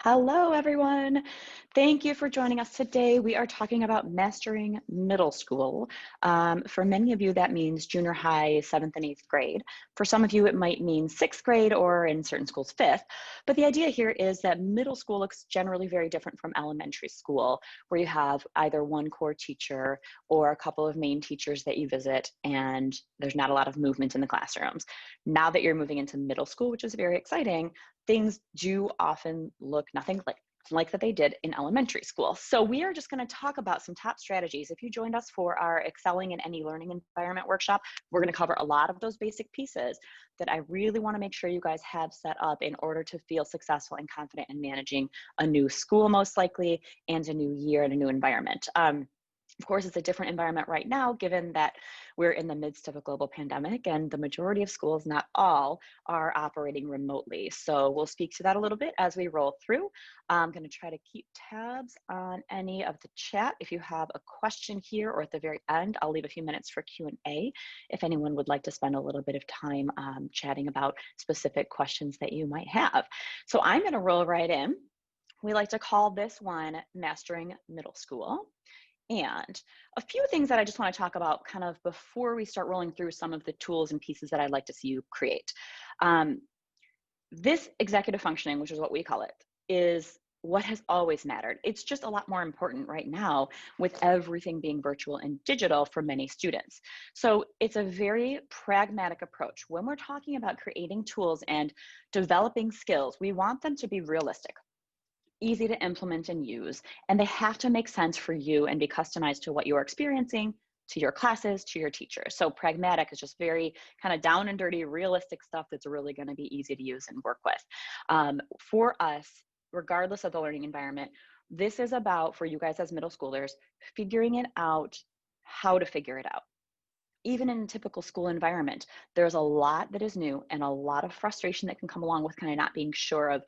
Hello, everyone. Thank you for joining us today. We are talking about mastering middle school. For many of you, that means junior high, seventh and eighth grade. For some of you, it might mean sixth grade or in certain schools, fifth. But the idea here is that middle school looks generally very different from elementary school, where you have either one core teacher or a couple of main teachers that you visit, and there's not a lot of movement in the classrooms. Now that you're moving into middle school, which is very exciting, things do often look nothing like that they did in elementary school. So we are just going to talk about some top strategies. If you joined us for our Excelling in Any Learning Environment workshop, we're going to cover a lot of those basic pieces that I really want to make sure you guys have set up in order to feel successful and confident in managing a new school, most likely, and a new year and a new environment. Of course, it's a different environment right now, given that we're in the midst of a global pandemic and the majority of schools, not all, are operating remotely. So we'll speak to that a little bit as we roll through. I'm going to try to keep tabs on any of the chat. If you have a question here or at the very end, I'll leave a few minutes for Q&A if anyone would like to spend a little bit of time chatting about specific questions that you might have. So I'm going to roll right in. We like to call this one Mastering Middle School. And a few things that I just want to talk about kind of before we start rolling through some of the tools and pieces that I'd like to see you create. This executive functioning, which is what we call it, is what has always mattered. It's just a lot more important right now with everything being virtual and digital for many students. So it's a very pragmatic approach. When we're talking about creating tools and developing skills, we want them to be realistic, easy to implement and use, and they have to make sense for you and be customized to what you're experiencing, to your classes, to your teachers. So pragmatic is just very kind of down and dirty, realistic stuff that's really going to be easy to use and work with. For us, regardless of the learning environment, this is about, for you guys as middle schoolers, figuring it out, how to figure it out. Even in a typical school environment, there's a lot that is new and a lot of frustration that can come along with kind of not being sure of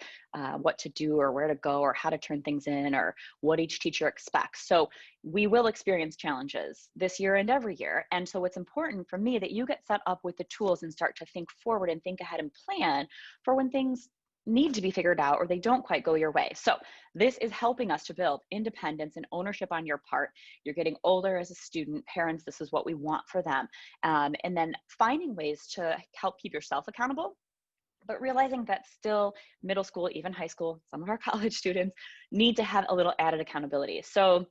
what to do or where to go or how to turn things in or what each teacher expects. So we will experience challenges this year and every year. And so it's important for me that you get set up with the tools and start to think forward and think ahead and plan for when things need to be figured out or they don't quite go your way. So this is helping us to build independence and ownership on your part. You're getting older as a student, parents, this is what we want for them. And then finding ways to help keep yourself accountable, but realizing that still middle school, even high school, some of our college students need to have a little added accountability. So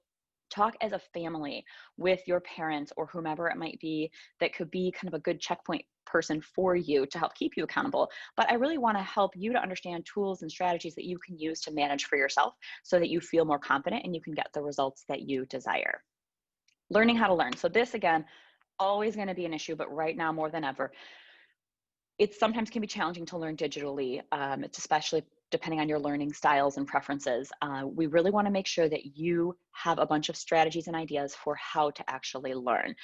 talk as a family with your parents or whomever it might be that could be kind of a good checkpoint person for you to help keep you accountable. But I really want to help you to understand tools and strategies that you can use to manage for yourself so that you feel more confident and you can get the results that you desire. Learning how to learn. So this, again, always going to be an issue, but right now more than ever, it sometimes can be challenging to learn digitally. It's especially depending on your learning styles and preferences. We really want to make sure that you have a bunch of strategies and ideas for how to actually learn.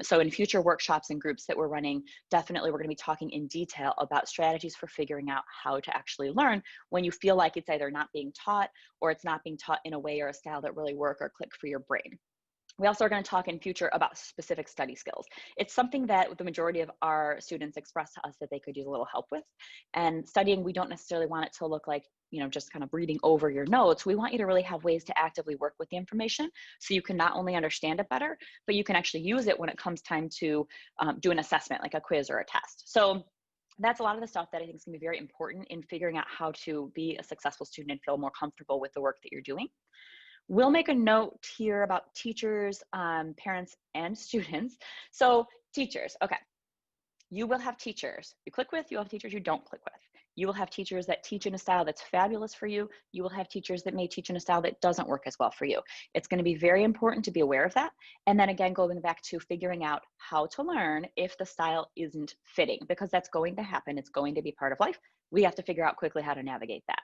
So in future workshops and groups that we're running, definitely we're going to be talking in detail about strategies for figuring out how to actually learn when you feel like it's either not being taught or it's not being taught in a way or a style that really work or click for your brain. We also are going to talk in future about specific study skills. It's something that the majority of our students express to us that they could use a little help with. And studying, we don't necessarily want it to look like, just kind of reading over your notes. We want you to really have ways to actively work with the information so you can not only understand it better, but you can actually use it when it comes time to do an assessment, like a quiz or a test. So that's a lot of the stuff that I think is going to be very important in figuring out how to be a successful student and feel more comfortable with the work that you're doing. We'll make a note here about teachers, parents, and students. So teachers, okay. You will have teachers you click with, you'll have teachers you don't click with. You will have teachers that teach in a style that's fabulous for you. You will have teachers that may teach in a style that doesn't work as well for you. It's going to be very important to be aware of that. And then again, going back to figuring out how to learn if the style isn't fitting, because that's going to happen. It's going to be part of life. We have to figure out quickly how to navigate that.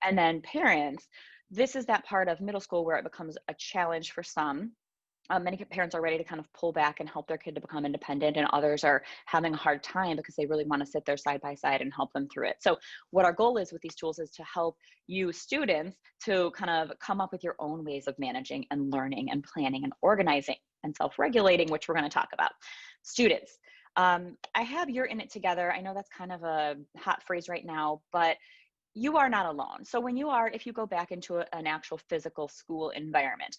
And then parents, this is that part of middle school where it becomes a challenge for some. Many parents are ready to kind of pull back and help their kid to become independent, and others are having a hard time because they really want to sit there side by side and help them through it. So what our goal is with these tools is to help you students to kind of come up with your own ways of managing and learning and planning and organizing and self-regulating, which we're going to talk about. Students, I have "you're in it together." I know that's kind of a hot phrase right now, but you are not alone. So when you are, if you go back into an actual physical school environment,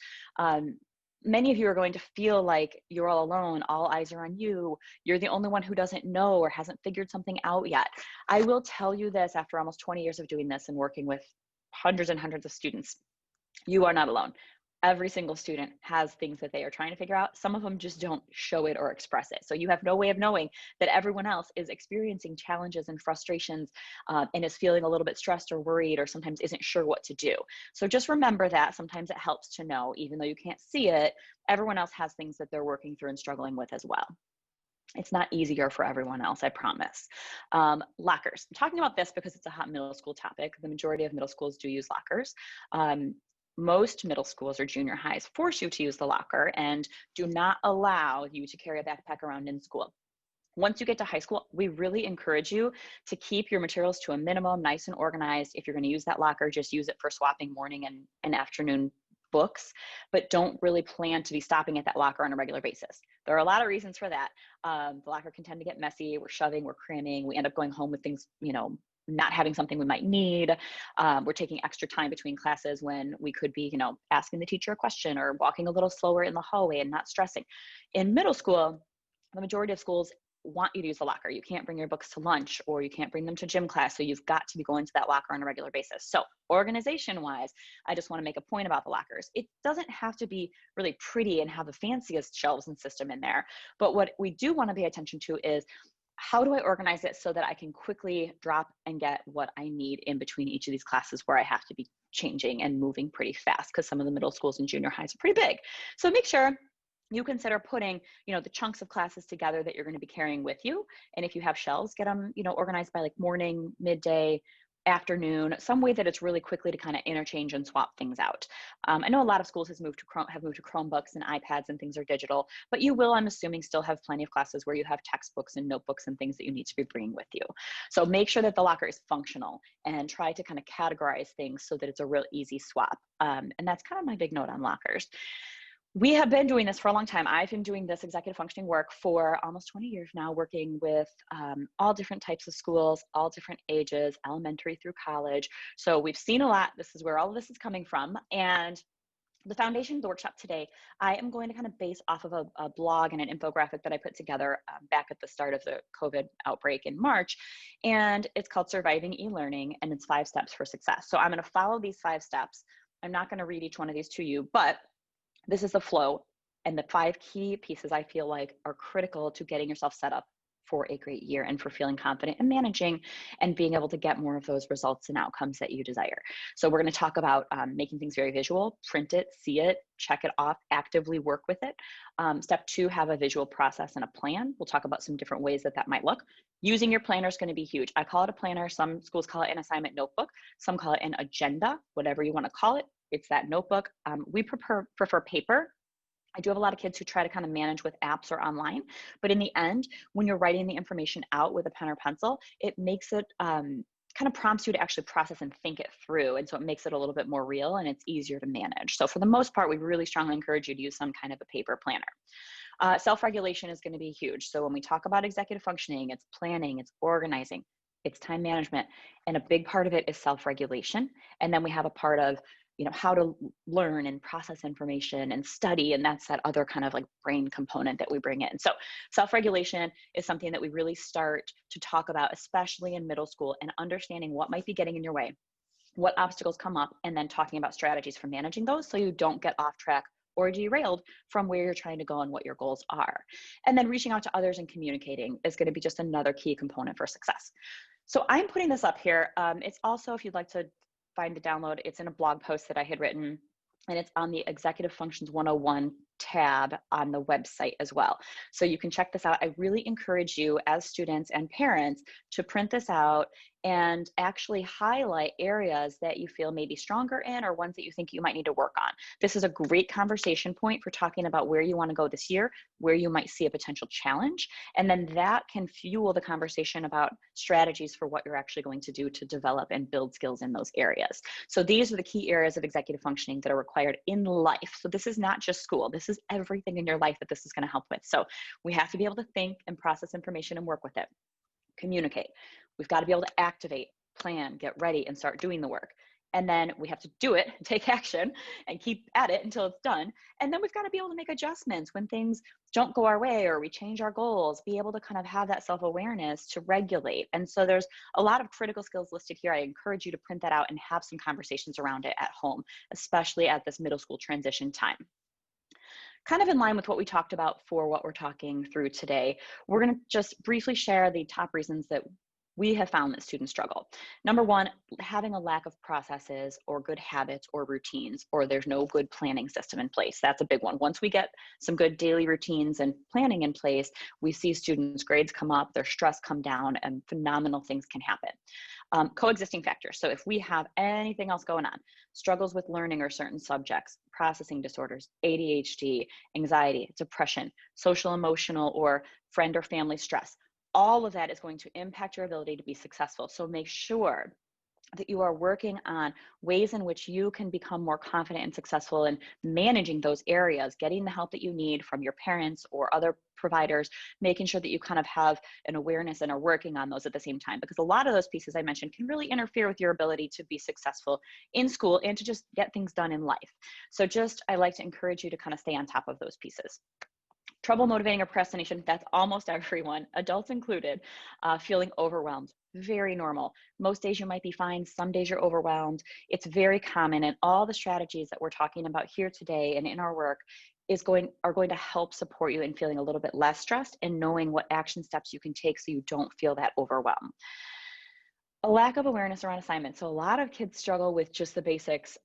many of you are going to feel like you're all alone, all eyes are on you, you're the only one who doesn't know or hasn't figured something out yet. I will tell you this, after almost 20 years of doing this and working with hundreds and hundreds of students, you are not alone. Every single student has things that they are trying to figure out. Some of them just don't show it or express it. So you have no way of knowing that everyone else is experiencing challenges and frustrations, and is feeling a little bit stressed or worried, or sometimes isn't sure what to do. So just remember that sometimes it helps to know, even though you can't see it, everyone else has things that they're working through and struggling with as well. It's not easier for everyone else, I promise. Lockers. I'm talking about this because it's a hot middle school topic. The majority of middle schools do use lockers. Most middle schools or junior highs force you to use the locker and do not allow you to carry a backpack around in school. Once you get to high school, we really encourage you to keep your materials to a minimum, nice and organized. If you're going to use that locker, just use it for swapping morning and afternoon books, but don't really plan to be stopping at that locker on a regular basis. There are a lot of reasons for that. The locker can tend to get messy. We're shoving, we're cramming. We end up going home with things, not having something we might need. We're taking extra time between classes when we could be, asking the teacher a question or walking a little slower in the hallway and not stressing. In middle school, the majority of schools want you to use the locker. You can't bring your books to lunch, or you can't bring them to gym class. So you've got to be going to that locker on a regular basis. So organization wise, I just want to make a point about the lockers. It doesn't have to be really pretty and have the fanciest shelves and system in there. But what we do want to pay attention to is, how do I organize it so that I can quickly drop and get what I need in between each of these classes where I have to be changing and moving pretty fast, because some of the middle schools and junior highs are pretty big. So make sure you consider putting, the chunks of classes together that you're going to be carrying with you. And if you have shelves, get them, organized by like morning, midday, afternoon, some way that it's really quickly to kind of interchange and swap things out. I know a lot of schools have moved to Chromebooks and iPads and things are digital, but you will, I'm assuming, still have plenty of classes where you have textbooks and notebooks and things that you need to be bringing with you. So make sure that the locker is functional and try to kind of categorize things so that it's a real easy swap. And that's kind of my big note on lockers. We have been doing this for a long time. I've been doing this executive functioning work for almost 20 years now, working with all different types of schools, all different ages, elementary through college. So we've seen a lot. This is where all of this is coming from. And the foundation of the workshop today, I am going to kind of base off of a blog and an infographic that I put together back at the start of the COVID outbreak in March. And it's called Surviving E-Learning, and it's 5 steps for success. So I'm going to follow these 5 steps. I'm not going to read each one of these to you, but this is the flow and the 5 key pieces I feel like are critical to getting yourself set up for a great year and for feeling confident in managing and being able to get more of those results and outcomes that you desire. So we're going to talk about making things very visual, print it, see it, check it off, actively work with it. Step 2, have a visual process and a plan. We'll talk about some different ways that might look. Using your planner is going to be huge. I call it a planner. Some schools call it an assignment notebook. Some call it an agenda, whatever you want to call it. It's that notebook. We prefer paper. I do have a lot of kids who try to kind of manage with apps or online, but in the end, when you're writing the information out with a pen or pencil, it makes it kind of prompts you to actually process and think it through. And so it makes it a little bit more real and it's easier to manage. So for the most part, we really strongly encourage you to use some kind of a paper planner. Self-regulation is going to be huge. So when we talk about executive functioning, it's planning, it's organizing, it's time management. And a big part of it is self-regulation. And then we have a part of how to learn and process information and study. And that's that other kind of like brain component that we bring in. So self-regulation is something that we really start to talk about, especially in middle school, and understanding what might be getting in your way, what obstacles come up, and then talking about strategies for managing those so you don't get off track or derailed from where you're trying to go and what your goals are. And then reaching out to others and communicating is going to be just another key component for success. So I'm putting this up here. It's also, if you'd like to find the download, it's in a blog post that I had written, and it's on the Executive Functions 101 tab on the website as well. So you can check this out. I really encourage you as students and parents to print this out and actually highlight areas that you feel maybe stronger in or ones that you think you might need to work on. This is a great conversation point for talking about where you want to go this year, where you might see a potential challenge, and then that can fuel the conversation about strategies for what you're actually going to do to develop and build skills in those areas. So these are the key areas of executive functioning that are required in life. So this is not just school. This is everything in your life that this is going to help with. So we have to be able to think and process information and work with it. Communicate. We've got to be able to activate, plan, get ready, and start doing the work. And then we have to do it, take action, and keep at it until it's done. And then we've got to be able to make adjustments when things don't go our way or we change our goals, be able to kind of have that self-awareness to regulate. And so there's a lot of critical skills listed here. I encourage you to print that out and have some conversations around it at home, especially at this middle school transition time. Kind of in line with what we talked about for what we're talking through today, we're going to just briefly share the top reasons that we have found that students struggle. Number one, having a lack of processes or good habits or routines, or there's no good planning system in place. That's a big one. Once we get some good daily routines and planning in place, we see students' grades come up, their stress come down, and phenomenal things can happen. Coexisting factors. So if we have anything else going on, struggles with learning or certain subjects, processing disorders, ADHD, anxiety, depression, social, emotional, or friend or family stress, all of that is going to impact your ability to be successful. So make sure that you are working on ways in which you can become more confident and successful in managing those areas, getting the help that you need from your parents or other providers, making sure that you kind of have an awareness and are working on those at the same time, because a lot of those pieces I mentioned can really interfere with your ability to be successful in school and to just get things done in life. So I like to encourage you to kind of stay on top of those pieces. Trouble motivating or procrastination, that's almost everyone, adults included, feeling overwhelmed. Very normal. Most days you might be fine, some days you're overwhelmed. It's very common, and all the strategies that we're talking about here today and in our work are going to help support you in feeling a little bit less stressed and knowing what action steps you can take so you don't feel that overwhelm. A lack of awareness around assignments. So a lot of kids struggle with just the basics.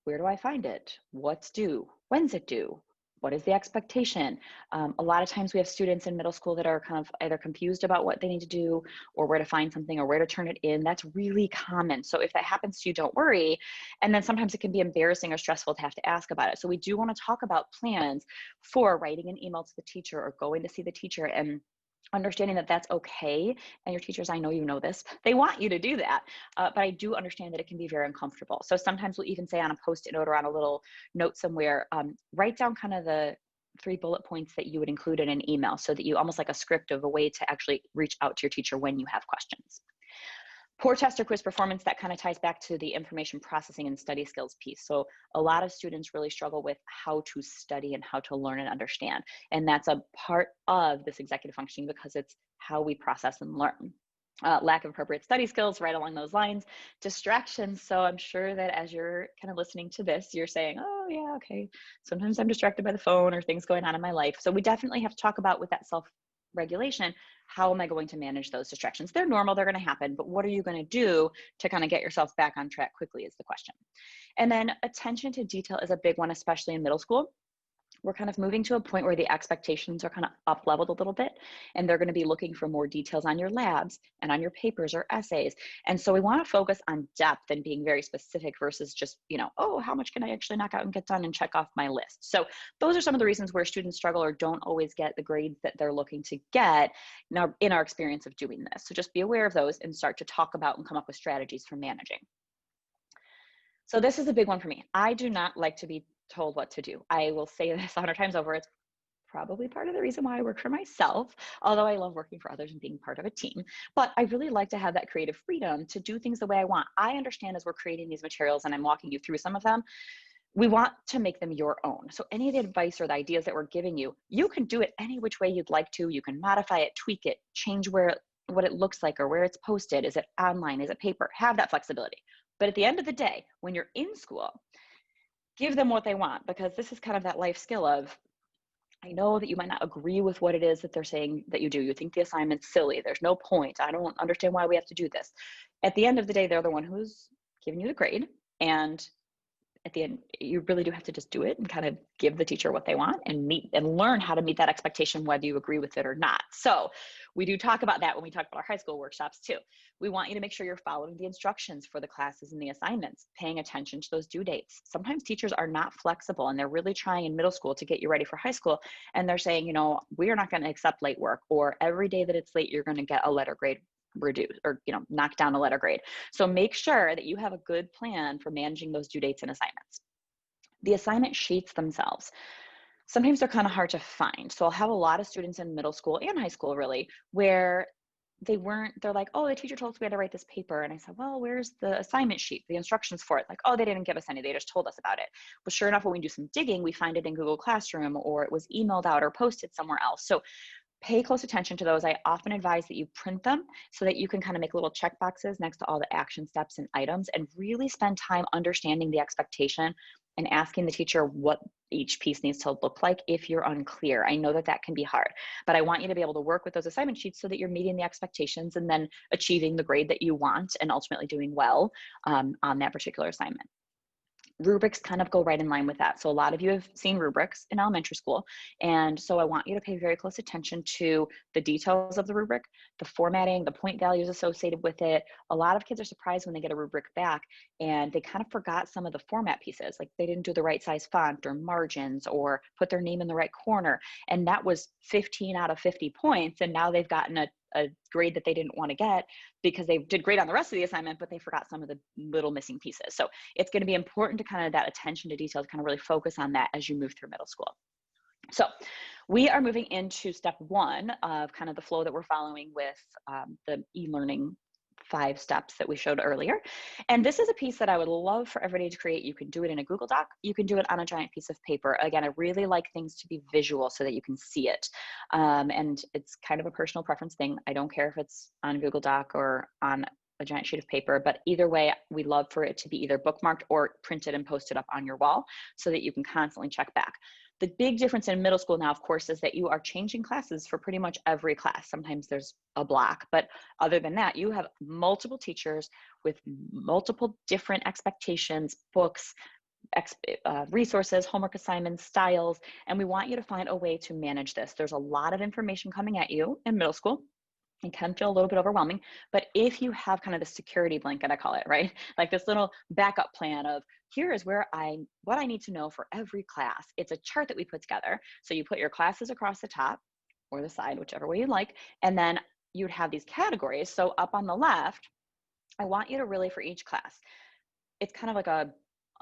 Where do I find it? What's due? When's it due? What is the expectation? A lot of times we have students in middle school that are kind of either confused about what they need to do or where to find something or where to turn it in. That's really common. So if that happens to you, don't worry. And then sometimes it can be embarrassing or stressful to have to ask about it. So we do want to talk about plans for writing an email to the teacher or going to see the teacher and understanding that that's okay. And your teachers, I know you know this, they want you to do that. But I do understand that it can be very uncomfortable. So sometimes we'll even say on a Post-it note or on a little note somewhere, write down kind of the 3 bullet points that you would include in an email so that you almost like a script of a way to actually reach out to your teacher when you have questions. Poor test or quiz performance, that kind of ties back to the information processing and study skills piece. So a lot of students really struggle with how to study and how to learn and understand. And that's a part of this executive functioning because it's how we process and learn. Lack of appropriate study skills, right along those lines. Distractions. So I'm sure that as you're kind of listening to this, you're saying, oh yeah, okay, sometimes I'm distracted by the phone or things going on in my life. So we definitely have to talk about with that self-regulation, how am I going to manage those distractions? They're normal, they're going to happen, but what are you going to do to kind of get yourself back on track quickly is the question. And then attention to detail is a big one, especially in middle school. We're kind of moving to a point where the expectations are kind of up leveled a little bit, and they're going to be looking for more details on your labs and on your papers or essays. And so we want to focus on depth and being very specific versus just, oh, how much can I actually knock out and get done and check off my list? So those are some of the reasons where students struggle or don't always get the grades that they're looking to get now in our experience of doing this. So just be aware of those and start to talk about and come up with strategies for managing. So this is a big one for me. I do not like to be told what to do. I will say this 100 times over. It's probably part of the reason why I work for myself, although I love working for others and being part of a team. But I really like to have that creative freedom to do things the way I want. I understand as we're creating these materials and I'm walking you through some of them, we want to make them your own. So any of the advice or the ideas that we're giving you, you can do it any which way you'd like to. You can modify it, tweak it, change what it looks like or where it's posted. Is it online? Is it paper? Have that flexibility. But at the end of the day, when you're in school, give them what they want, because this is kind of that life skill of, I know that you might not agree with what it is that they're saying that you do. You think the assignment's silly. There's no point. I don't understand why we have to do this. At the end of the day, they're the one who's giving you the grade. And at the end, you really do have to just do it and kind of give the teacher what they want and learn how to meet that expectation, whether you agree with it or not. So we do talk about that when we talk about our high school workshops too. We want you to make sure you're following the instructions for the classes and the assignments, paying attention to those due dates. Sometimes teachers are not flexible and they're really trying in middle school to get you ready for high school. And they're saying, we're not going to accept late work, or every day that it's late, you're going to get a letter grade reduce or knock down a letter grade. So make sure that you have a good plan for managing those due dates and assignments. The assignment sheets themselves, sometimes they're kind of hard to find. So I'll have a lot of students in middle school and high school really where they're like, oh, the teacher told us we had to write this paper. And I said, well, where's the assignment sheet, the instructions for it? Like, oh, they didn't give us any. They just told us about it. But sure enough, when we do some digging, we find it in Google Classroom, or it was emailed out or posted somewhere else. So pay close attention to those. I often advise that you print them so that you can kind of make little check boxes next to all the action steps and items, and really spend time understanding the expectation and asking the teacher what each piece needs to look like if you're unclear. I know that that can be hard, but I want you to be able to work with those assignment sheets so that you're meeting the expectations and then achieving the grade that you want and ultimately doing well on that particular assignment. Rubrics kind of go right in line with that. So a lot of you have seen rubrics in elementary school. And so I want you to pay very close attention to the details of the rubric, the formatting, the point values associated with it. A lot of kids are surprised when they get a rubric back and they kind of forgot some of the format pieces, like they didn't do the right size font or margins or put their name in the right corner. And that was 15 out of 50 points. And now they've gotten a grade that they didn't want to get because they did great on the rest of the assignment, but they forgot some of the little missing pieces. So it's going to be important to kind of that attention to detail to kind of really focus on that as you move through middle school. So we are moving into step one of kind of the flow that we're following with the e-learning 5 steps that we showed earlier. And this is a piece that I would love for everybody to create. You can do it in a Google Doc. You can do it on a giant piece of paper. Again, I really like things to be visual so that you can see it. And it's kind of a personal preference thing. I don't care if it's on Google Doc or on a giant sheet of paper, but either way, we love for it to be either bookmarked or printed and posted up on your wall so that you can constantly check back. The big difference in middle school now, of course, is that you are changing classes for pretty much every class. Sometimes there's a block, but other than that, you have multiple teachers with multiple different expectations, books, resources, homework assignments, styles, and we want you to find a way to manage this. There's a lot of information coming at you in middle school. It can feel a little bit overwhelming, but if you have kind of the security blanket, I call it, right? Like this little backup plan of here is what I need to know for every class. It's a chart that we put together. So you put your classes across the top or the side, whichever way you like, and then you'd have these categories. So up on the left, I want you to really, for each class, it's kind of like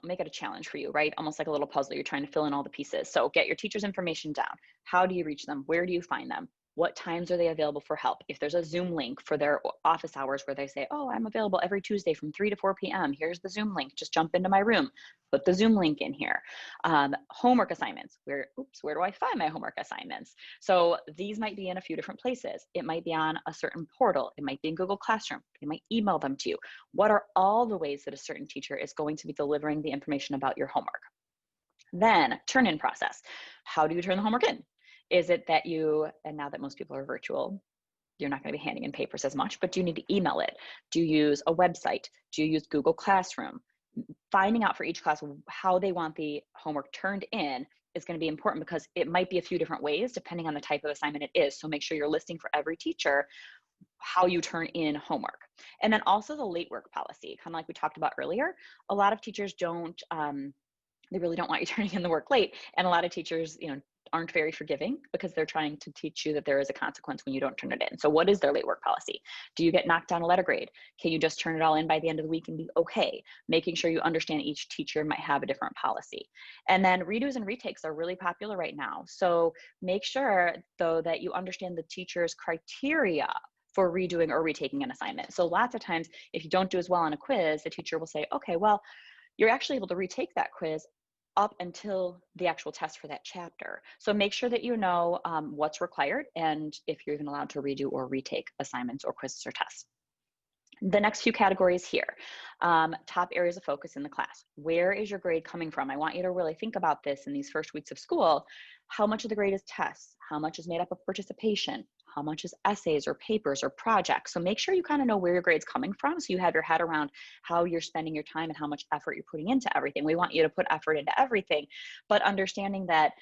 make it a challenge for you, right? Almost like a little puzzle. You're trying to fill in all the pieces. So get your teacher's information down. How do you reach them? Where do you find them? What times are they available for help? If there's a Zoom link for their office hours where they say, oh, I'm available every Tuesday from 3 to 4 p.m. Here's the Zoom link. Just jump into my room. Put the Zoom link in here. Homework assignments. Where do I find my homework assignments? So these might be in a few different places. It might be on a certain portal. It might be in Google Classroom. They might email them to you. What are all the ways that a certain teacher is going to be delivering the information about your homework? Then turn-in process. How do you turn the homework in? Is it that and now that most people are virtual, you're not going to be handing in papers as much, but do you need to email it? Do you use a website? Do you use Google Classroom? Finding out for each class how they want the homework turned in is going to be important because it might be a few different ways depending on the type of assignment it is. So make sure you're listing for every teacher how you turn in homework. And then also the late work policy, kind of like we talked about earlier. A lot of teachers they really don't want you turning in the work late. And a lot of teachers, aren't very forgiving because they're trying to teach you that there is a consequence when you don't turn it in. So what is their late work policy? Do you get knocked down a letter grade? Can you just turn it all in by the end of the week and be okay? Making sure you understand each teacher might have a different policy. And then redos and retakes are really popular right now. So make sure though that you understand the teacher's criteria for redoing or retaking an assignment. So lots of times if you don't do as well on a quiz, the teacher will say, okay, well, you're actually able to retake that quiz up until the actual test for that chapter. So make sure that you know what's required and if you're even allowed to redo or retake assignments or quizzes or tests. The next few categories here, top areas of focus in the class. Where is your grade coming from? I want you to really think about this in these first weeks of school. How much of the grade is tests? How much is made up of participation? How much is essays or papers or projects? So make sure you kind of know where your grade's coming from so you have your head around how you're spending your time and how much effort you're putting into everything. We want you to put effort into everything, but understanding that,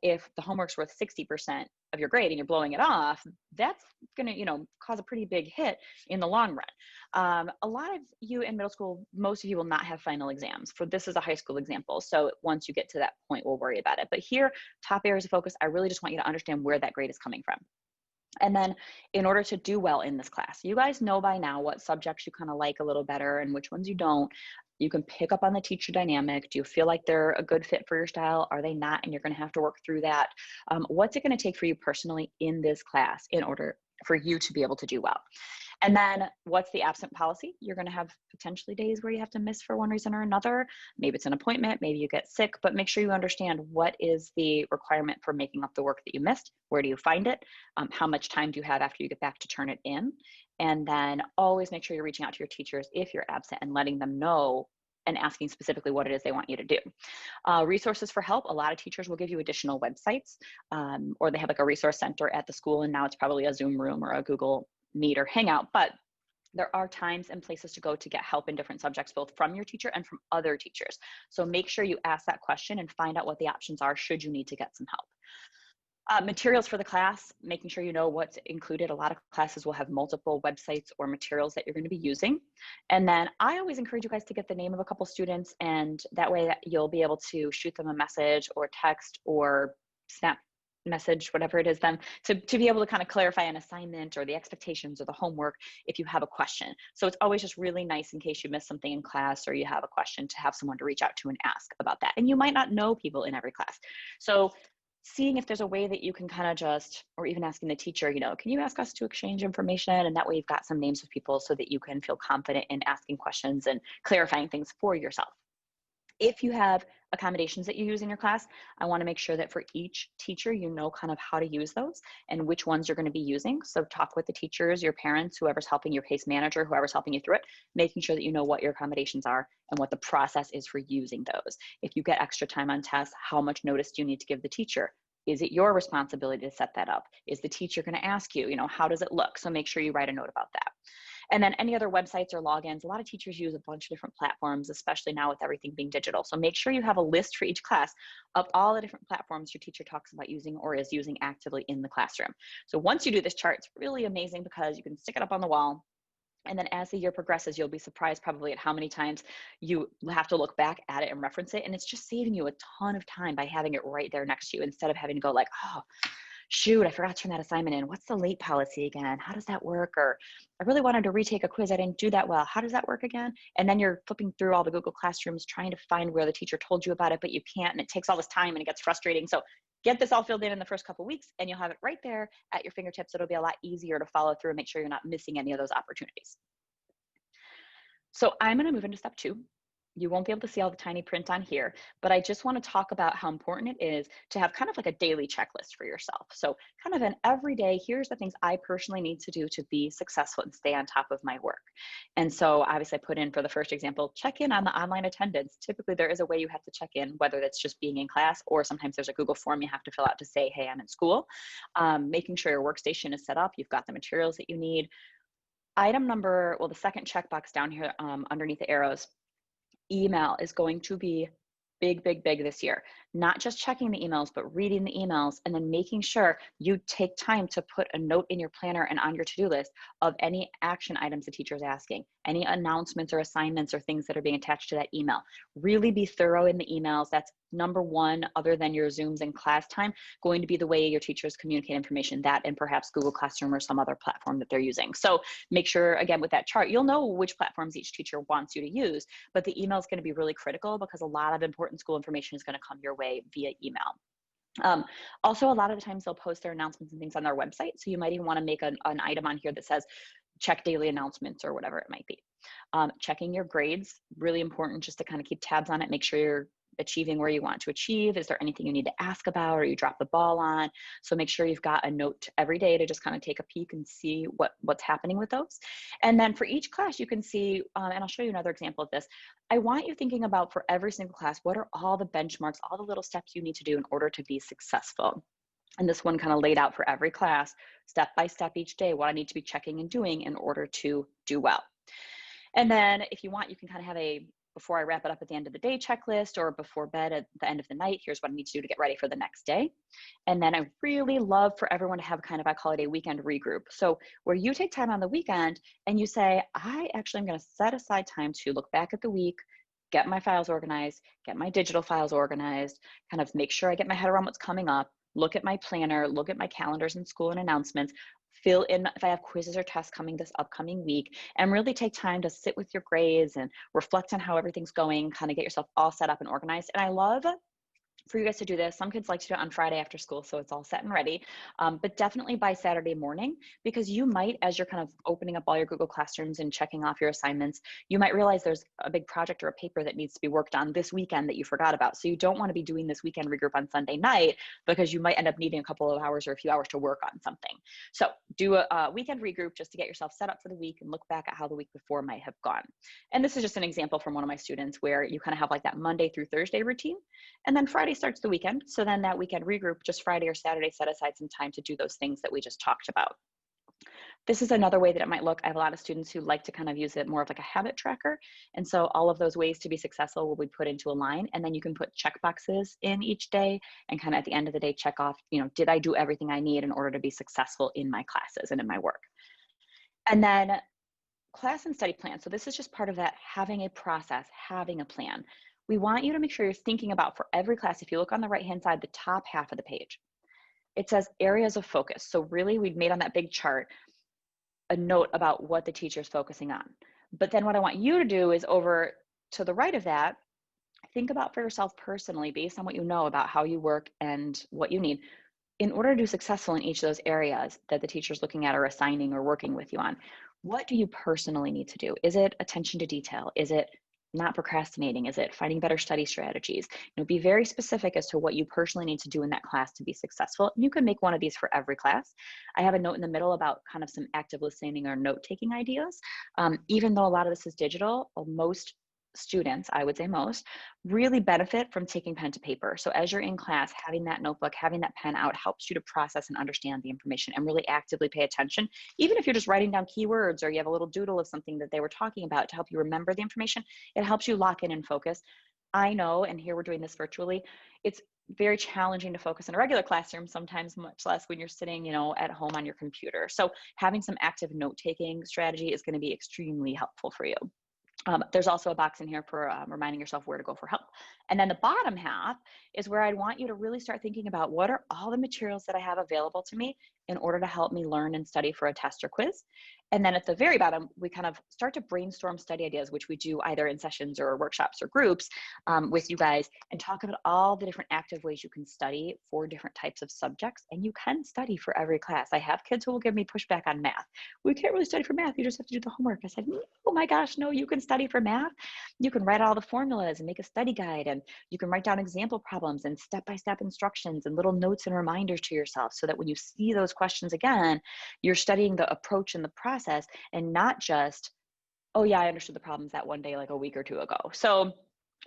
if the homework's worth 60% of your grade and you're blowing it off, that's going to, cause a pretty big hit in the long run. A lot of you in middle school, most of you will not have final exams. This is a high school example. So once you get to that point, we'll worry about it. But here, top areas of focus, I really just want you to understand where that grade is coming from. And then in order to do well in this class, you guys know by now what subjects you kind of like a little better and which ones you don't. You can pick up on the teacher dynamic. Do you feel like they're a good fit for your style? Are they not? And you're going to have to work through that. What's it going to take for you personally in this class in order for you to be able to do well. And then what's the absent policy? You're going to have potentially days where you have to miss for one reason or another. Maybe it's an appointment, maybe you get sick, but make sure you understand what is the requirement for making up the work that you missed. Where do you find it? How much time do you have after you get back to turn it in? And then always make sure you're reaching out to your teachers if you're absent and letting them know and asking specifically what it is they want you to do. Resources for help. A lot of teachers will give you additional websites, or they have like a resource center at the school, and now it's probably a Zoom room or a Google Meet or Hangout, but there are times and places to go to get help in different subjects, both from your teacher and from other teachers. So make sure you ask that question and find out what the options are should you need to get some help. Materials for the class, making sure you know what's included. A lot of classes will have multiple websites or materials that you're going to be using. And then I always encourage you guys to get the name of a couple students, and that way you'll be able to shoot them a message or text or snap message, whatever it is, them to be able to kind of clarify an assignment or the expectations or the homework if you have a question. So it's always just really nice in case you miss something in class or you have a question to have someone to reach out to and ask about that. And you might not know people in every class. So seeing if there's a way that you can kind of just, or even asking the teacher, you know, can you ask us to exchange information? And that way you've got some names of people so that you can feel confident in asking questions and clarifying things for yourself. If you have accommodations that you use in your class, I want to make sure that for each teacher, you know kind of how to use those and which ones you're going to be using. So talk with the teachers, your parents, whoever's helping, your PACE manager, whoever's helping you through it, making sure that you know what your accommodations are and what the process is for using those. If you get extra time on tests, how much notice do you need to give the teacher? Is it your responsibility to set that up? Is the teacher going to ask you, how does it look? So make sure you write a note about that. And then any other websites or logins, a lot of teachers use a bunch of different platforms, especially now with everything being digital. So make sure you have a list for each class of all the different platforms your teacher talks about using or is using actively in the classroom. So once you do this chart, it's really amazing because you can stick it up on the wall. And then as the year progresses, you'll be surprised probably at how many times you have to look back at it and reference it. And it's just saving you a ton of time by having it right there next to you instead of having to go like, oh, shoot, I forgot to turn that assignment in. What's the late policy again? How does that work? Or I really wanted to retake a quiz. I didn't do that well. How does that work again? And then you're flipping through all the Google Classrooms trying to find where the teacher told you about it, but you can't. And it takes all this time and it gets frustrating. So get this all filled in the first couple of weeks and you'll have it right there at your fingertips. It'll be a lot easier to follow through and make sure you're not missing any of those opportunities. So I'm going to move into step 2. You won't be able to see all the tiny print on here, but I just want to talk about how important it is to have kind of like a daily checklist for yourself. So kind of an everyday, here's the things I personally need to do to be successful and stay on top of my work. And so obviously I put in for the first example, check in on the online attendance. Typically there is a way you have to check in, whether that's just being in class or sometimes there's a Google form you have to fill out to say, hey, I'm in school. Making sure your workstation is set up, you've got the materials that you need. Item number, well, the second checkbox down here underneath the arrows, email is going to be big, big, big this year. Not just checking the emails, but reading the emails and then making sure you take time to put a note in your planner and on your to-do list of any action items the teacher is asking, any announcements or assignments or things that are being attached to that email. Really be thorough in the emails. That's number one, other than your Zooms and class time, going to be the way your teachers communicate information, that and perhaps Google Classroom or some other platform that they're using. So make sure, again, with that chart, you'll know which platforms each teacher wants you to use, but the email is going to be really critical because a lot of important school information is going to come your way via email. Also, a lot of the times they'll post their announcements and things on their website. So you might even want to make an item on here that says, check daily announcements or whatever it might be. Checking your grades, really important just to kind of keep tabs on it, make sure you're achieving where you want to achieve. Is there anything you need to ask about or you drop the ball on? So make sure you've got a note every day to just kind of take a peek and see what's happening with those. And then for each class, you can see, and I'll show you another example of this. I want you thinking about for every single class, what are all the benchmarks, all the little steps you need to do in order to be successful? And this one kind of laid out for every class, step by step each day, what I need to be checking and doing in order to do well. And then if you want, you can kind of have a before I wrap it up at the end of the day checklist, or before bed at the end of the night, here's what I need to do to get ready for the next day. And then I really love for everyone to have kind of, I call it a weekend regroup. So where you take time on the weekend and you say, I actually am going to set aside time to look back at the week, get my files organized, get my digital files organized, kind of make sure I get my head around what's coming up, look at my planner, look at my calendars in school and announcements, fill in if I have quizzes or tests coming this upcoming week, and really take time to sit with your grades and reflect on how everything's going, kind of get yourself all set up and organized. And I love for you guys to do this. Some kids like to do it on Friday after school, so it's all set and ready, but definitely by Saturday morning, because you might, as you're kind of opening up all your Google Classrooms and checking off your assignments, you might realize there's a big project or a paper that needs to be worked on this weekend that you forgot about. So you don't want to be doing this weekend regroup on Sunday night, because you might end up needing a couple of hours or a few hours to work on something. So do a weekend regroup just to get yourself set up for the week and look back at how the week before might have gone. And this is just an example from one of my students where you kind of have like that Monday through Thursday routine, and then Friday starts the weekend. So then that weekend regroup, just Friday or Saturday, set aside some time to do those things that we just talked about. This is another way that it might look. I have a lot of students who like to kind of use it more of like a habit tracker. And so all of those ways to be successful will be put into a line, and then you can put check boxes in each day and kind of at the end of the day, check off, did I do everything I need in order to be successful in my classes and in my work? And then class and study plan. So this is just part of that, having a process, having a plan. We want you to make sure you're thinking about, for every class, if you look on the right-hand side, the top half of the page, it says areas of focus. So really, we've made on that big chart a note about what the teacher's focusing on. But then what I want you to do is, over to the right of that, think about for yourself personally, based on what you know about how you work and what you need, in order to do successful in each of those areas that the teacher's looking at or assigning or working with you on. What do you personally need to do? Is it attention to detail? Is it not procrastinating? Is it finding better study strategies? Be very specific as to what you personally need to do in that class to be successful. You can make one of these for every class. I have a note in the middle about kind of some active listening or note-taking ideas. Even though a lot of this is digital, most students, I would say most, really benefit from taking pen to paper. So as you're in class, having that notebook, having that pen out helps you to process and understand the information and really actively pay attention. Even if you're just writing down keywords or you have a little doodle of something that they were talking about to help you remember the information, it helps you lock in and focus. I know, and here we're doing this virtually, it's very challenging to focus in a regular classroom, sometimes much less when you're sitting, at home on your computer. So having some active note-taking strategy is going to be extremely helpful for you. There's also a box in here for reminding yourself where to go for help. And then the bottom half is where I'd want you to really start thinking about, what are all the materials that I have available to me in order to help me learn and study for a test or quiz. And then at the very bottom, we kind of start to brainstorm study ideas, which we do either in sessions or workshops or groups with you guys, and talk about all the different active ways you can study for different types of subjects. And you can study for every class. I have kids who will give me pushback on math. We can't really study for math. You just have to do the homework. I said, oh my gosh, no, you can study for math. You can write all the formulas and make a study guide, and you can write down example problems and step-by-step instructions and little notes and reminders to yourself, so that when you see those questions again, you're studying the approach and the process, and not just, oh yeah, I understood the problems that one day, like a week or two ago. So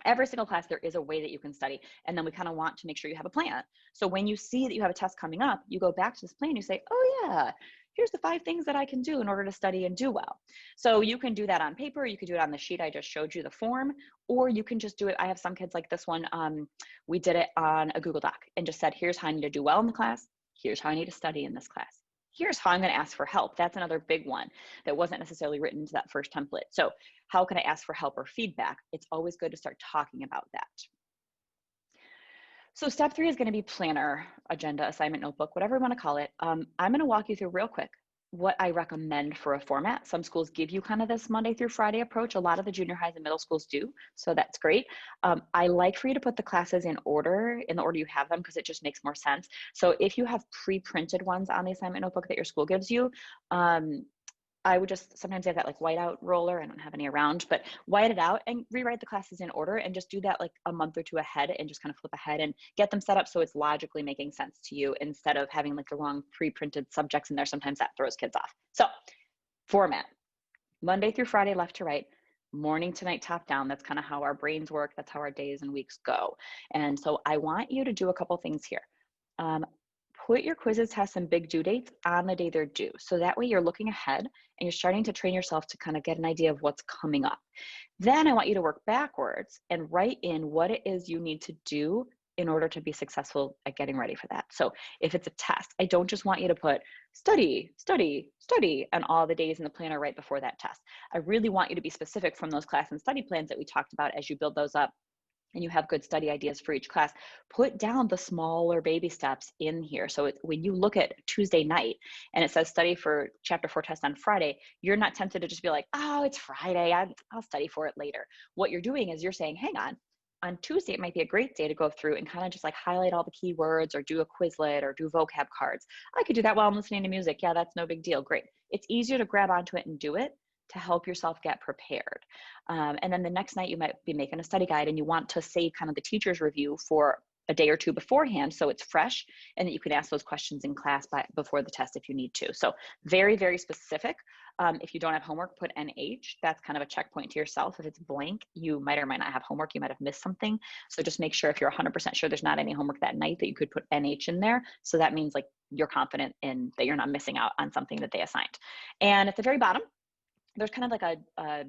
every single class, there is a way that you can study. And then we kind of want to make sure you have a plan. So when you see that you have a test coming up, you go back to this plan, you say, oh yeah, here's the 5 things that I can do in order to study and do well. So you can do that on paper, you could do it on the sheet I just showed you, the form, or you can just do it. I have some kids like this one, we did it on a Google Doc and just said, here's how I need to do well in the class, here's how I need to study in this class, here's how I'm going to ask for help. That's another big one that wasn't necessarily written into that first template. So how can I ask for help or feedback? It's always good to start talking about that. So step 3 is going to be planner, agenda, assignment notebook, whatever you want to call it. I'm going to walk you through real quick what I recommend for a format. Some schools give you kind of this Monday through Friday approach. A lot of the junior highs and middle schools do, so that's great. I like for you to put the classes in the order you have them, because it just makes more sense. So if you have pre-printed ones on the assignment notebook that your school gives you, I would just sometimes have that like whiteout roller. I don't have any around, but white it out and rewrite the classes in order, and just do that like a month or 2 ahead, and just kind of flip ahead and get them set up so it's logically making sense to you, instead of having like the wrong pre-printed subjects in there. Sometimes that throws kids off. So format, Monday through Friday, left to right, morning to night, top down. That's kind of how our brains work. That's how our days and weeks go. And so I want you to do a couple things here. Put your quizzes, tests, and big due dates on the day they're due. So that way you're looking ahead and you're starting to train yourself to kind of get an idea of what's coming up. Then I want you to work backwards and write in what it is you need to do in order to be successful at getting ready for that. So if it's a test, I don't just want you to put study, study, study on all the days in the planner right before that test. I really want you to be specific from those class and study plans that we talked about as you build those up, and you have good study ideas for each class. Put down the smaller baby steps in here. So when you look at Tuesday night and it says study for chapter 4 test on Friday, you're not tempted to just be like, oh, it's Friday, I'll study for it later. What you're doing is you're saying, hang on, on Tuesday, it might be a great day to go through and kind of just like highlight all the keywords or do a Quizlet or do vocab cards. I could do that while I'm listening to music. Yeah, that's no big deal. Great. It's easier to grab onto it and do it to help yourself get prepared. And then the next night you might be making a study guide and you want to save kind of the teacher's review for a day or two beforehand so it's fresh and that you can ask those questions in class before the test if you need to. So very, very specific. If you don't have homework, put NH. That's kind of a checkpoint to yourself. If it's blank, you might or might not have homework. You might have missed something. So just make sure if you're 100% sure there's not any homework that night that you could put NH in there. So that means like you're confident in that you're not missing out on something that they assigned. And at the very bottom, there's kind of like a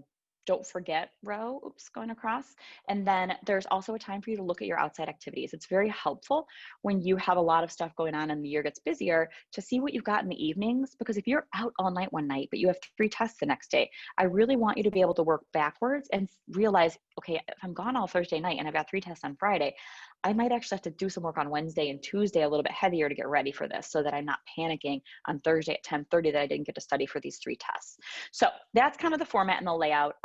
don't forget row, going across. And then there's also a time for you to look at your outside activities. It's very helpful when you have a lot of stuff going on and the year gets busier to see what you've got in the evenings, because if you're out all night one night, but you have 3 tests the next day, I really want you to be able to work backwards and realize, okay, if I'm gone all Thursday night and I've got 3 tests on Friday, I might actually have to do some work on Wednesday and Tuesday a little bit heavier to get ready for this so that I'm not panicking on Thursday at 10:30 that I didn't get to study for these 3 tests. So that's kind of the format and the layout.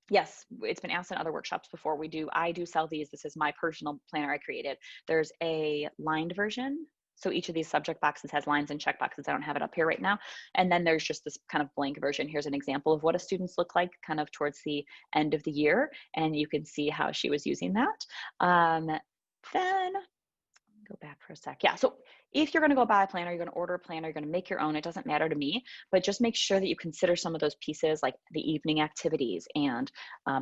Yes, it's been asked in other workshops before. I do sell these. This is my personal planner I created. There's a lined version. So each of these subject boxes has lines and check boxes. I don't have it up here right now. And then there's just this kind of blank version. Here's an example of what a students look like kind of towards the end of the year. And you can see how she was using that. Then go back for a sec. Yeah, so if you're going to go buy a planner, you're going to order a planner, you're going to make your own, it doesn't matter to me, but just make sure that you consider some of those pieces like the evening activities and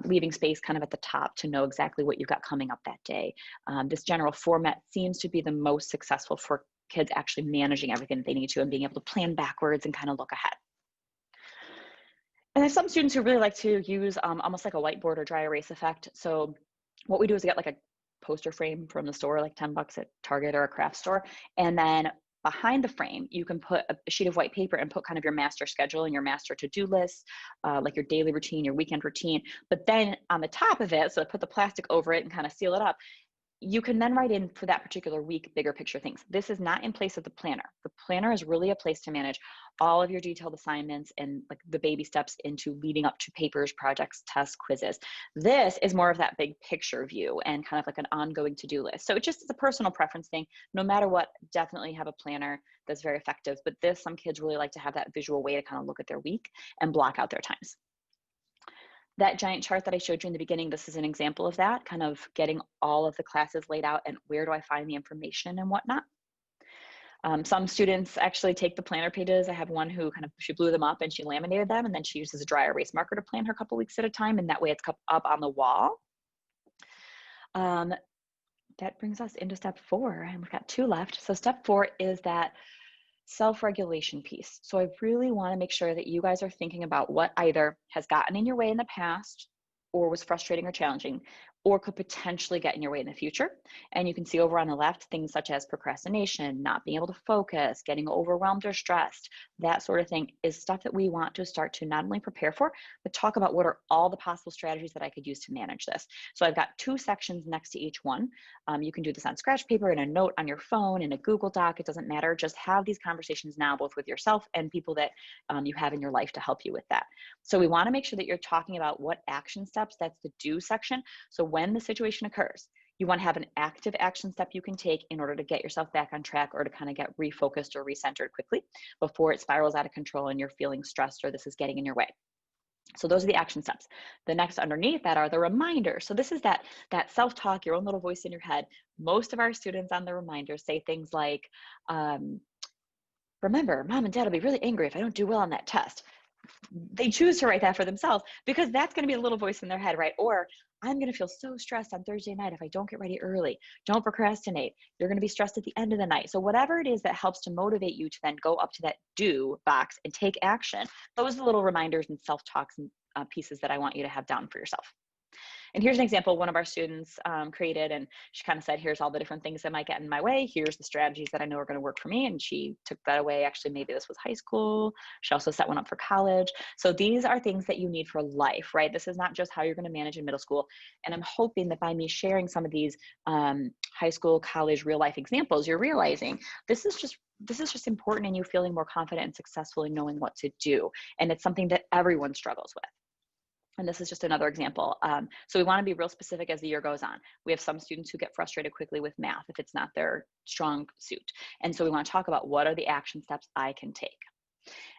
leaving space kind of at the top to know exactly what you've got coming up that day. This general format seems to be the most successful for kids actually managing everything that they need to and being able to plan backwards and kind of look ahead. And there's some students who really like to use almost like a whiteboard or dry erase effect. So what we do is get like a poster frame from the store, like $10 at Target or a craft store. And then behind the frame, you can put a sheet of white paper and put kind of your master schedule and your master to-do list, like your daily routine, your weekend routine. But then on the top of it, so put the plastic over it and kind of seal it up, you can then write in for that particular week, bigger picture things. This is not in place of the planner. The planner is really a place to manage all of your detailed assignments and like the baby steps into leading up to papers, projects, tests, quizzes. This is more of that big picture view and kind of like an ongoing to-do list. So it just is a personal preference thing. No matter what, definitely have a planner that's very effective. But some kids really like to have that visual way to kind of look at their week and block out their times. That giant chart that I showed you in the beginning, this is an example of that, kind of getting all of the classes laid out and where do I find the information and whatnot. Some students actually take the planner pages. I have one who she blew them up and she laminated them, and then she uses a dry erase marker to plan her a couple weeks at a time, and that way it's up on the wall. That brings us into step 4, and we've got 2 left. So step 4 is that self-regulation piece. So I really want to make sure that you guys are thinking about what either has gotten in your way in the past or was frustrating or challenging, or could potentially get in your way in the future. And you can see over on the left, things such as procrastination, not being able to focus, getting overwhelmed or stressed, that sort of thing is stuff that we want to start to not only prepare for, but talk about what are all the possible strategies that I could use to manage this. So I've got 2 sections next to each one. You can do this on scratch paper, in a note on your phone, in a Google Doc, it doesn't matter. Just have these conversations now, both with yourself and people that you have in your life to help you with that. So we want to make sure that you're talking about what action steps, that's the do section. So when the situation occurs, you want to have an active action step you can take in order to get yourself back on track or to kind of get refocused or recentered quickly before it spirals out of control and you're feeling stressed or this is getting in your way. So those are the action steps. The next underneath that are the reminders. So this is that self-talk, your own little voice in your head. Most of our students on the reminders say things like, remember, mom and dad will be really angry if I don't do well on that test. They choose to write that for themselves because that's going to be a little voice in their head, right? Or I'm going to feel so stressed on Thursday night if I don't get ready early. Don't procrastinate. You're going to be stressed at the end of the night. So whatever it is that helps to motivate you to then go up to that do box and take action, those are the little reminders and self-talks and pieces that I want you to have down for yourself. And here's an example one of our students created, and she kind of said, here's all the different things that might get in my way. Here's the strategies that I know are going to work for me. And she took that away. Actually, maybe this was high school. She also set one up for college. So these are things that you need for life, right? This is not just how you're going to manage in middle school. And I'm hoping that by me sharing some of these high school, college, real life examples, you're realizing this is just important in you feeling more confident and successful in knowing what to do. And it's something that everyone struggles with. And this is just another example. So we want to be real specific as the year goes on. We have some students who get frustrated quickly with math if it's not their strong suit. And so we want to talk about what are the action steps I can take.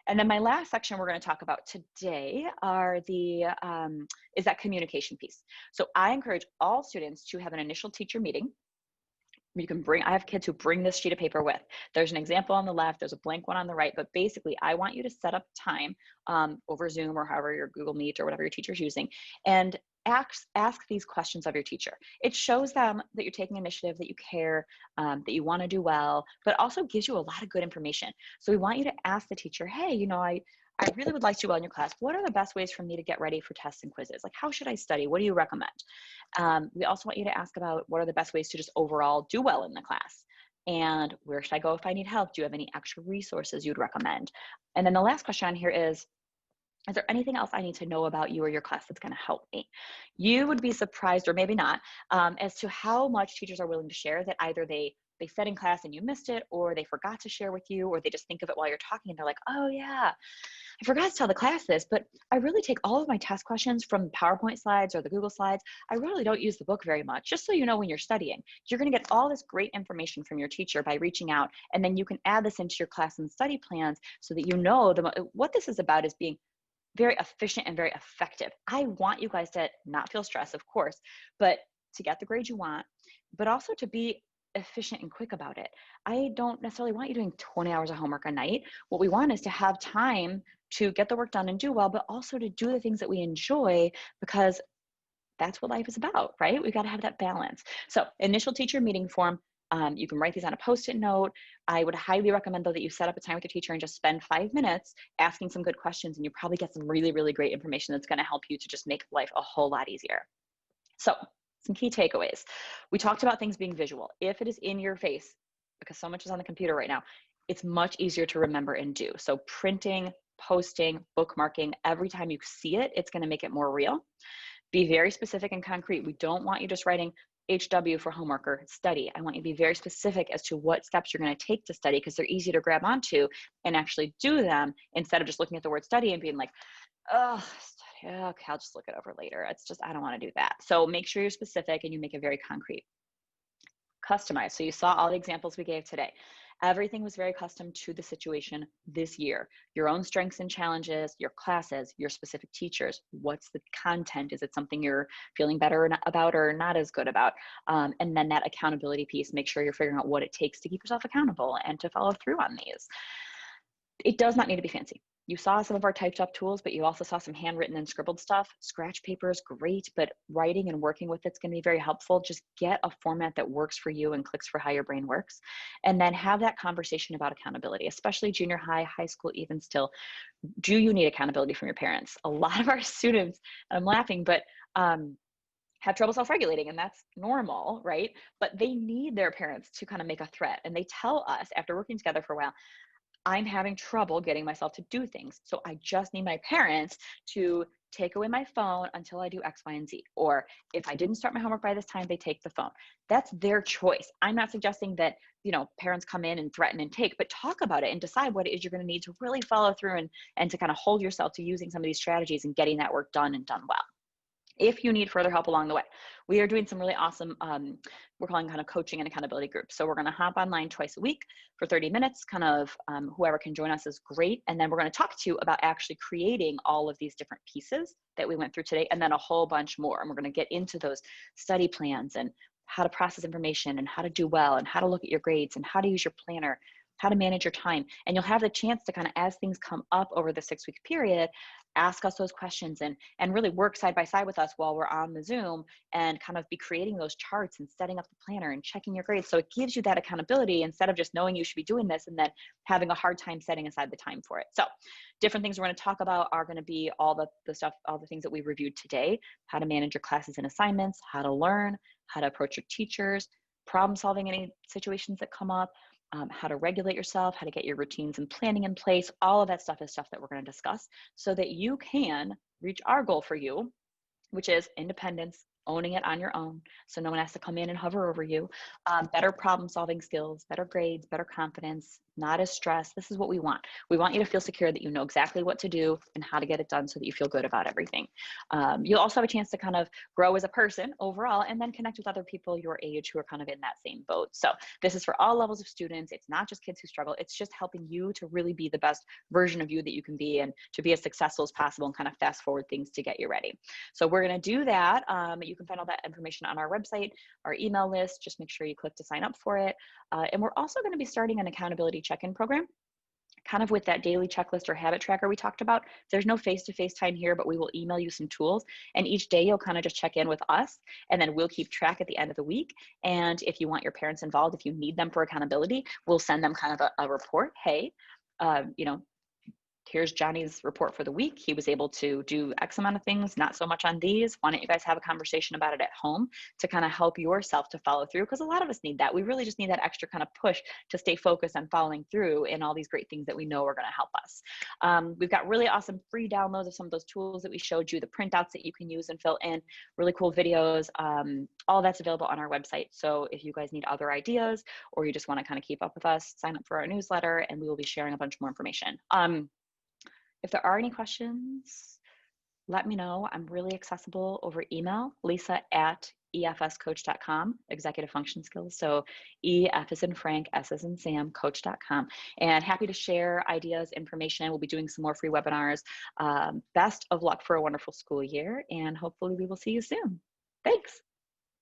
And then my last section we're going to talk about today are is that communication piece. So I encourage all students to have an initial teacher meeting. I have kids who bring this sheet of paper with. There's an example on the left, there's a blank one on the right, but basically I want you to set up time over Zoom or however your Google Meet or whatever your teacher's using, and ask these questions of your teacher. It shows them that you're taking initiative, that you care, that you want to do well, but also gives you a lot of good information. So we want you to ask the teacher, hey, I really would like to do well in your class. What are the best ways for me to get ready for tests and quizzes? Like, how should I study? What do you recommend? We also want you to ask about what are the best ways to just overall do well in the class? And where should I go if I need help? Do you have any extra resources you'd recommend? And then the last question on here is there anything else I need to know about you or your class that's going to help me? You would be surprised, or maybe not, as to how much teachers are willing to share that either they said in class and you missed it, or they forgot to share with you, or they just think of it while you're talking and they're like, oh yeah, I forgot to tell the class this, but I really take all of my test questions from PowerPoint slides or the Google slides. I really don't use the book very much. Just so you know, when you're studying, you're going to get all this great information from your teacher by reaching out, and then you can add this into your class and study plans so that you know what this is about is being very efficient and very effective. I want you guys to not feel stressed, of course, but to get the grade you want, but also to be efficient and quick about it. I don't necessarily want you doing 20 hours of homework a night. What we want is to have time to get the work done and do well, but also to do the things that we enjoy, because that's what life is about, right? We've got to have that balance. So initial teacher meeting form, you can write these on a Post-it note. I would highly recommend, though, that you set up a time with your teacher and just spend 5 minutes asking some good questions, and you probably get some really, really great information that's going to help you to just make life a whole lot easier. So some key takeaways. We talked about things being visual. If it is in your face, because so much is on the computer right now, it's much easier to remember and do. So printing, posting, bookmarking, every time you see it, it's going to make it more real. Be very specific and concrete. We don't want you just writing HW for homework or study. I want you to be very specific as to what steps you're going to take to study, because they're easy to grab onto and actually do them, instead of just looking at the word study and being like, oh, study, okay, I'll just look it over later. It's just, I don't want to do that. So make sure you're specific and you make it very concrete. Customize. So you saw all the examples we gave today. Everything was very custom to the situation this year. Your own strengths and challenges, your classes, your specific teachers. What's the content? Is it something you're feeling better about or not as good about? And then that accountability piece, make sure you're figuring out what it takes to keep yourself accountable and to follow through on these. It does not need to be fancy. You saw some of our typed up tools, but you also saw some handwritten and scribbled stuff. Scratch paper is great, but writing and working with it's going to be very helpful. Just get a format that works for you and clicks for how your brain works. And then have that conversation about accountability, especially junior high, high school, even still. Do you need accountability from your parents? A lot of our students, and I'm laughing, but have trouble self-regulating, and that's normal, right? But they need their parents to kind of make a threat. And they tell us after working together for a while, I'm having trouble getting myself to do things. So I just need my parents to take away my phone until I do X, Y, and Z. Or if I didn't start my homework by this time, they take the phone. That's their choice. I'm not suggesting that, parents come in and threaten and take, but talk about it and decide what it is you're going to need to really follow through and to kind of hold yourself to using some of these strategies and getting that work done and done well. If you need further help along the way, we are doing some really awesome, we're calling kind of coaching and accountability groups. So we're going to hop online twice a week for 30 minutes, kind of whoever can join us is great. And then we're going to talk to you about actually creating all of these different pieces that we went through today, and then a whole bunch more. And we're going to get into those study plans and how to process information and how to do well and how to look at your grades and how to use your planner, how to manage your time. And you'll have the chance to kind of, as things come up over the 6-week period, ask us those questions and really work side by side with us while we're on the Zoom and kind of be creating those charts and setting up the planner and checking your grades. So it gives you that accountability instead of just knowing you should be doing this and then having a hard time setting aside the time for it. So different things we're going to talk about are going to be all the stuff, all the things that we reviewed today: how to manage your classes and assignments, how to learn, how to approach your teachers, problem solving any situations that come up, how to regulate yourself, how to get your routines and planning in place. All of that stuff is stuff that we're going to discuss so that you can reach our goal for you, which is independence, owning it on your own, so no one has to come in and hover over you. Better problem solving skills, better grades, better confidence, not as stressed. This is what we want. We want you to feel secure that you know exactly what to do and how to get it done so that you feel good about everything. You'll also have a chance to kind of grow as a person overall, and then connect with other people your age who are kind of in that same boat. So this is for all levels of students. It's not just kids who struggle. It's just helping you to really be the best version of you that you can be, and to be as successful as possible, and kind of fast forward things to get you ready. So we're going to do that. You can find all that information on our website, our email list. Just make sure you click to sign up for it. And we're also going to be starting an accountability check-in program, kind of with that daily checklist or habit tracker we talked about. There's no face-to-face time here, but we will email you some tools. And each day you'll kind of just check in with us, and then we'll keep track at the end of the week. And if you want your parents involved, if you need them for accountability, we'll send them kind of a report. Hey, you know, here's Johnny's report for the week. He was able to do X amount of things, not so much on these. Why don't you guys have a conversation about it at home to kind of help yourself to follow through? Because a lot of us need that. We really just need that extra kind of push to stay focused on following through in all these great things that we know are going to help us. We've got really awesome free downloads of some of those tools that we showed you, the printouts that you can use and fill in, really cool videos. All that's available on our website. So if you guys need other ideas, or you just want to kind of keep up with us, sign up for our newsletter, and we will be sharing a bunch more information. If there are any questions, let me know. I'm really accessible over email, lisa@efscoach.com, executive function skills. So EF as in Frank, S as in Sam, coach.com. And happy to share ideas, information. We'll be doing some more free webinars. Best of luck for a wonderful school year, and hopefully we will see you soon. Thanks.